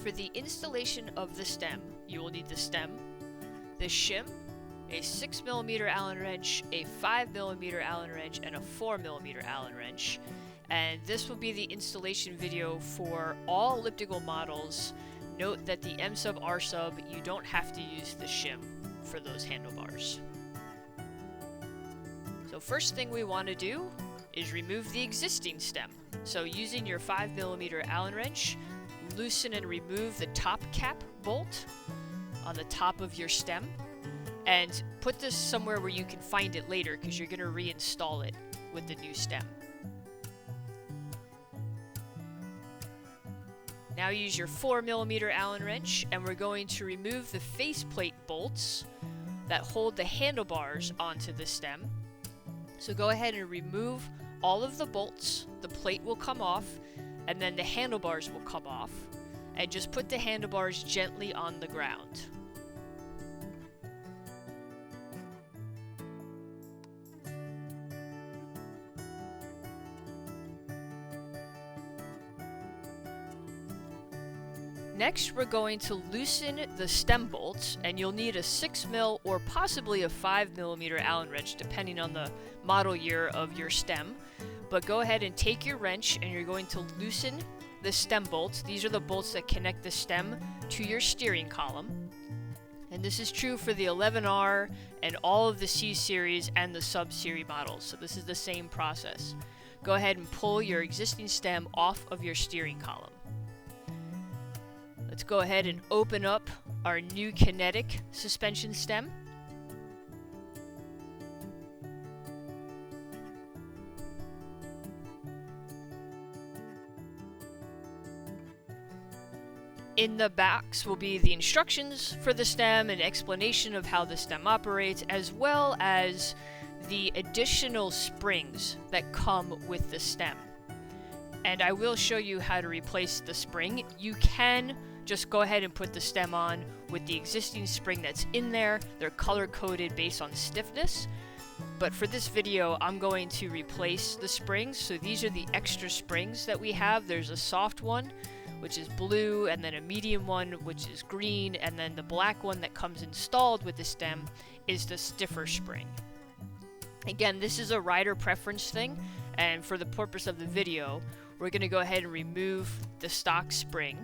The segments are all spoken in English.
For the installation of the stem, you will need the stem, the shim, a 6mm Allen wrench, a 5mm Allen wrench, and a 4mm Allen wrench. And this will be the installation video for all ElliptiGO models. Note that the M sub R sub, you don't have to use the shim for those handlebars. So first thing we want to do is remove the existing stem. So using your 5mm Allen wrench, loosen and remove the top cap bolt on the top of your stem, and put this somewhere where you can find it later because you're going to reinstall it with the new stem. Now use your 4mm Allen wrench, and we're going to remove the faceplate bolts that hold the handlebars onto the stem. So go ahead and remove all of the bolts, the plate will come off, and then the handlebars will come off, and just put the handlebars gently on the ground. Next, we're going to loosen the stem bolts, and you'll need a 6mm or possibly a 5mm Allen wrench depending on the model year of your stem. But go ahead and take your wrench and you're going to loosen the stem bolts. These are the bolts that connect the stem to your steering column. And this is true for the 11R and all of the C series and the sub series models. So this is the same process. Go ahead and pull your existing stem off of your steering column. Let's go ahead and open up our new kinetic suspension stem. In the box will be the instructions for the stem, an explanation of how the stem operates, as well as the additional springs that come with the stem. And I will show you how to replace the spring. You can just go ahead and put the stem on with the existing spring that's in there. They're color-coded based on stiffness. But for this video, I'm going to replace the springs. So these are the extra springs that we have. There's a soft one, which is blue, and then a medium one, which is green, and then the black one that comes installed with the stem is the stiffer spring. Again, this is a rider preference thing, and for the purpose of the video, we're going to go ahead and remove the stock spring.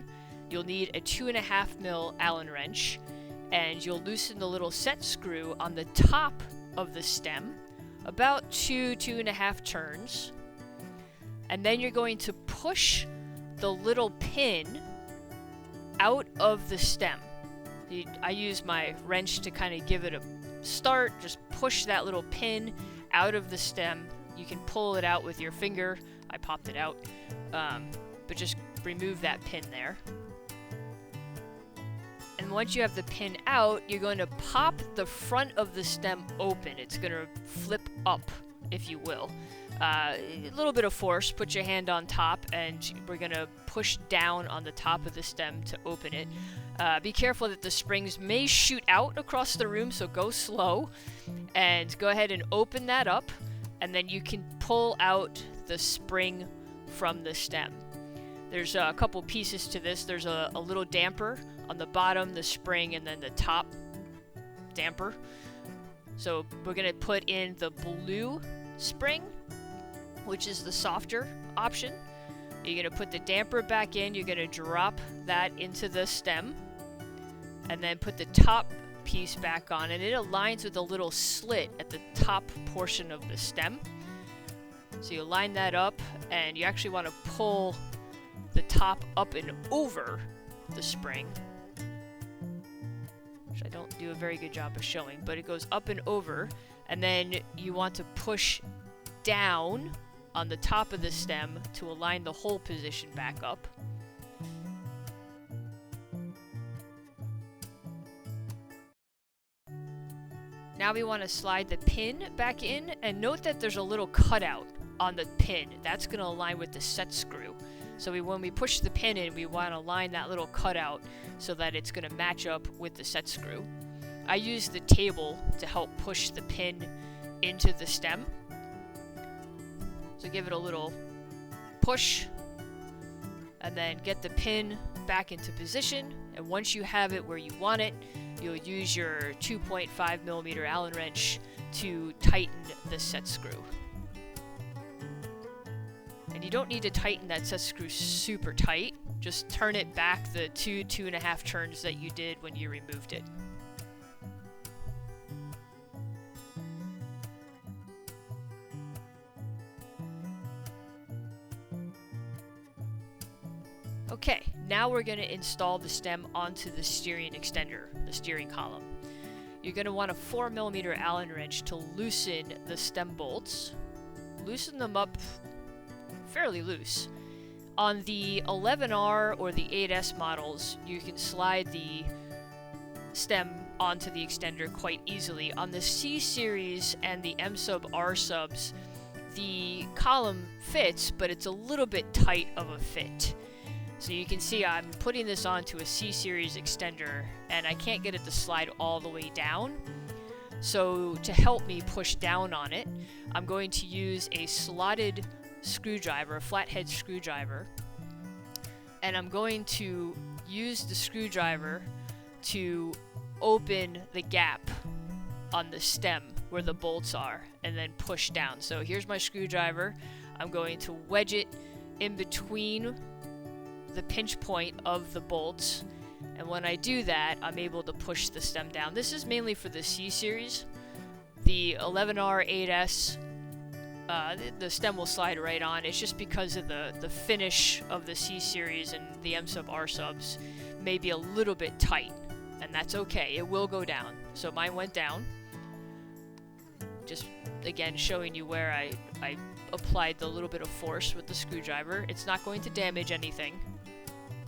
You'll need a 2.5mm Allen wrench, and you'll loosen the little set screw on the top of the stem, about 2.5 turns, and then you're going to push the little pin out of the stem. I use my wrench to kind of give it a start. Just push that little pin out of the stem. You can pull it out with your finger. I popped it out, but just remove that pin there. And once you have the pin out, you're going to pop the front of the stem open. It's going to flip up, if you will. A little bit of force, put your hand on top, and we're going to push down on the top of the stem to open it. Be careful that the springs may shoot out across the room, so go slow. And go ahead and open that up, and then you can pull out the spring from the stem. There's a couple pieces to this. There's a little damper on the bottom, the spring, and then the top damper. So we're going to put in the blue spring, which is the softer option. You're going to put the damper back in. You're going to drop that into the stem, and then put the top piece back on, and it aligns with a little slit at the top portion of the stem. So you line that up, and you actually want to pull the top up and over the spring, which I don't do a very good job of showing, but it goes up and over, and then you want to push down on the top of the stem to align the hole position back up. Now we want to slide the pin back in, and note that there's a little cutout on the pin. That's going to align with the set screw. So when we push the pin in, we want to line that little cutout so that it's going to match up with the set screw. I use the table to help push the pin into the stem. So give it a little push, and then get the pin back into position, and once you have it where you want it, you'll use your 2.5mm Allen wrench to tighten the set screw. And you don't need to tighten that set screw super tight, just turn it back the 2.5 turns that you did when you removed it. Okay, now we're going to install the stem onto the steering extender, the steering column. You're going to want a 4mm Allen wrench to loosen the stem bolts. Loosen them up fairly loose. On the 11R or the 8S models, you can slide the stem onto the extender quite easily. On the C series and the M sub R subs, the column fits, but it's a little bit tight of a fit. So you can see I'm putting this onto a C series extender, and I can't get it to slide all the way down. So to help me push down on it, I'm going to use a slotted screwdriver, a flathead screwdriver, and I'm going to use the screwdriver to open the gap on the stem where the bolts are, and then push down. So here's my screwdriver. I'm going to wedge it in between the pinch point of the bolts, and when I do that, I'm able to push the stem down. This is mainly for the C series. The 11R 8S, the stem will slide right on. It's just because of the finish of the C series and the M sub R subs may be a little bit tight, and that's okay. It will go down. So mine went down. Just again showing you where I applied the little bit of force with the screwdriver. It's not going to damage anything.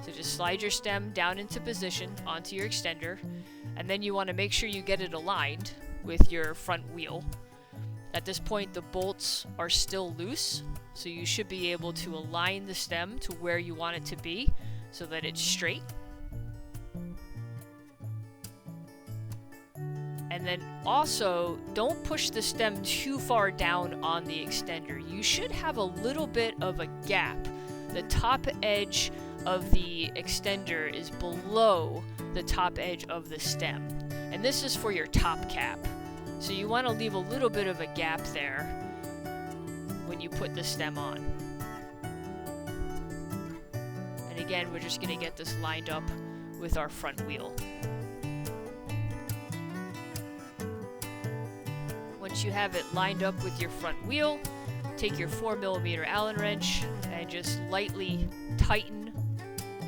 So just slide your stem down into position onto your extender, and then you want to make sure you get it aligned with your front wheel. At this point, the bolts are still loose, so you should be able to align the stem to where you want it to be so that it's straight. And then also, don't push the stem too far down on the extender. You should have a little bit of a gap. The top edge of the extender is below the top edge of the stem. And this is for your top cap. So you want to leave a little bit of a gap there when you put the stem on. And again, we're just going to get this lined up with our front wheel. Once you have it lined up with your front wheel, take your 4mm Allen wrench and just lightly tighten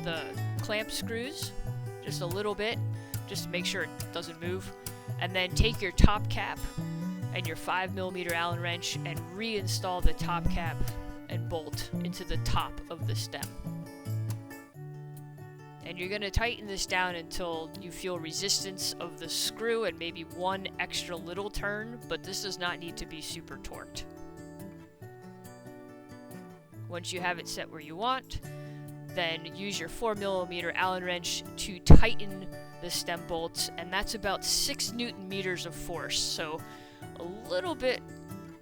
the clamp screws just a little bit, just to make sure it doesn't move. And then take your top cap and your 5mm Allen wrench and reinstall the top cap and bolt into the top of the stem. And you're going to tighten this down until you feel resistance of the screw and maybe one extra little turn, but this does not need to be super torqued. Once you have it set where you want, then use your 4mm Allen wrench to tighten the stem bolts, and that's about 6 Newton-meters of force, so a little bit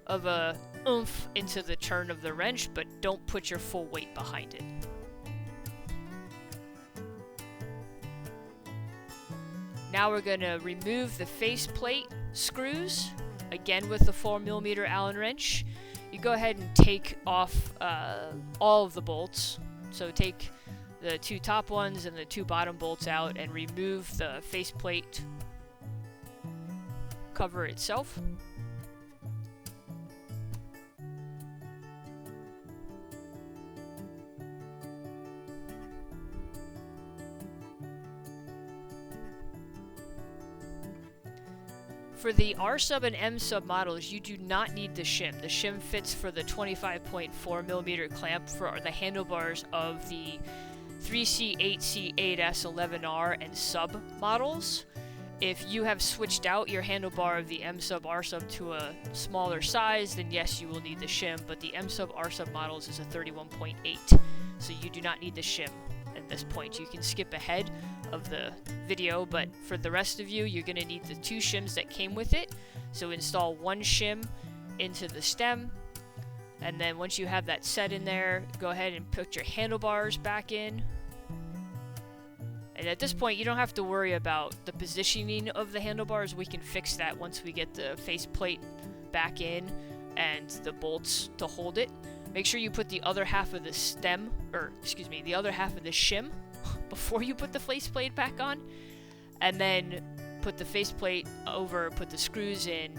of a oomph into the turn of the wrench, but don't put your full weight behind it. Now we're going to remove the faceplate screws, again with the 4mm Allen wrench. You go ahead and take off all of the bolts. So take the 2 top ones and the 2 bottom bolts out and remove the faceplate cover itself. For the R sub and M sub models, you do not need the shim. The shim fits for the 25.4mm clamp for the handlebars of the 3C, 8C, 8S, 11R, and sub models. If you have switched out your handlebar of the M sub R sub to a smaller size, then yes, you will need the shim, but the M sub R sub models is a 31.8, so you do not need the shim at this point. You can skip ahead of the video, but for the rest of you, you're going to need the 2 shims that came with it. So install 1 shim into the stem, and then once you have that set in there, go ahead and put your handlebars back in. And at this point, you don't have to worry about the positioning of the handlebars. We can fix that once we get the faceplate back in and the bolts to hold it. Make sure you put the other half of the stem, or excuse me, the other half of the shim before you put the faceplate back on. And then put the faceplate over, put the screws in,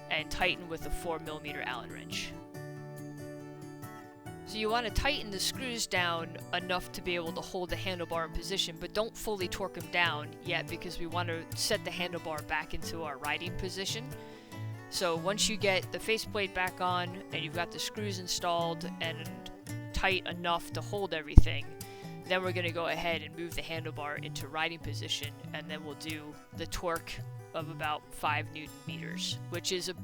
and tighten with a 4mm Allen wrench. So you want to tighten the screws down enough to be able to hold the handlebar in position, but don't fully torque them down yet because we want to set the handlebar back into our riding position. So once you get the faceplate back on and you've got the screws installed and tight enough to hold everything, then we're going to go ahead and move the handlebar into riding position, and then we'll do the torque of about 5 Nm, which is a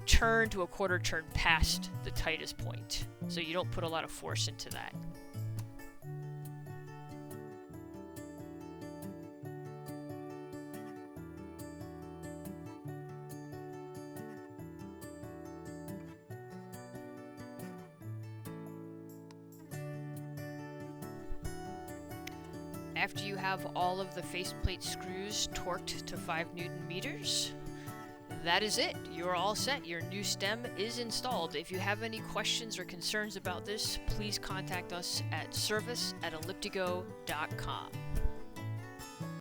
turn to a quarter turn past the tightest point. So you don't put a lot of force into that. After you have all of the faceplate screws torqued to 5 Nm, that is it. You're all set. Your new stem is installed. If you have any questions or concerns about this, please contact us at service@elliptigo.com.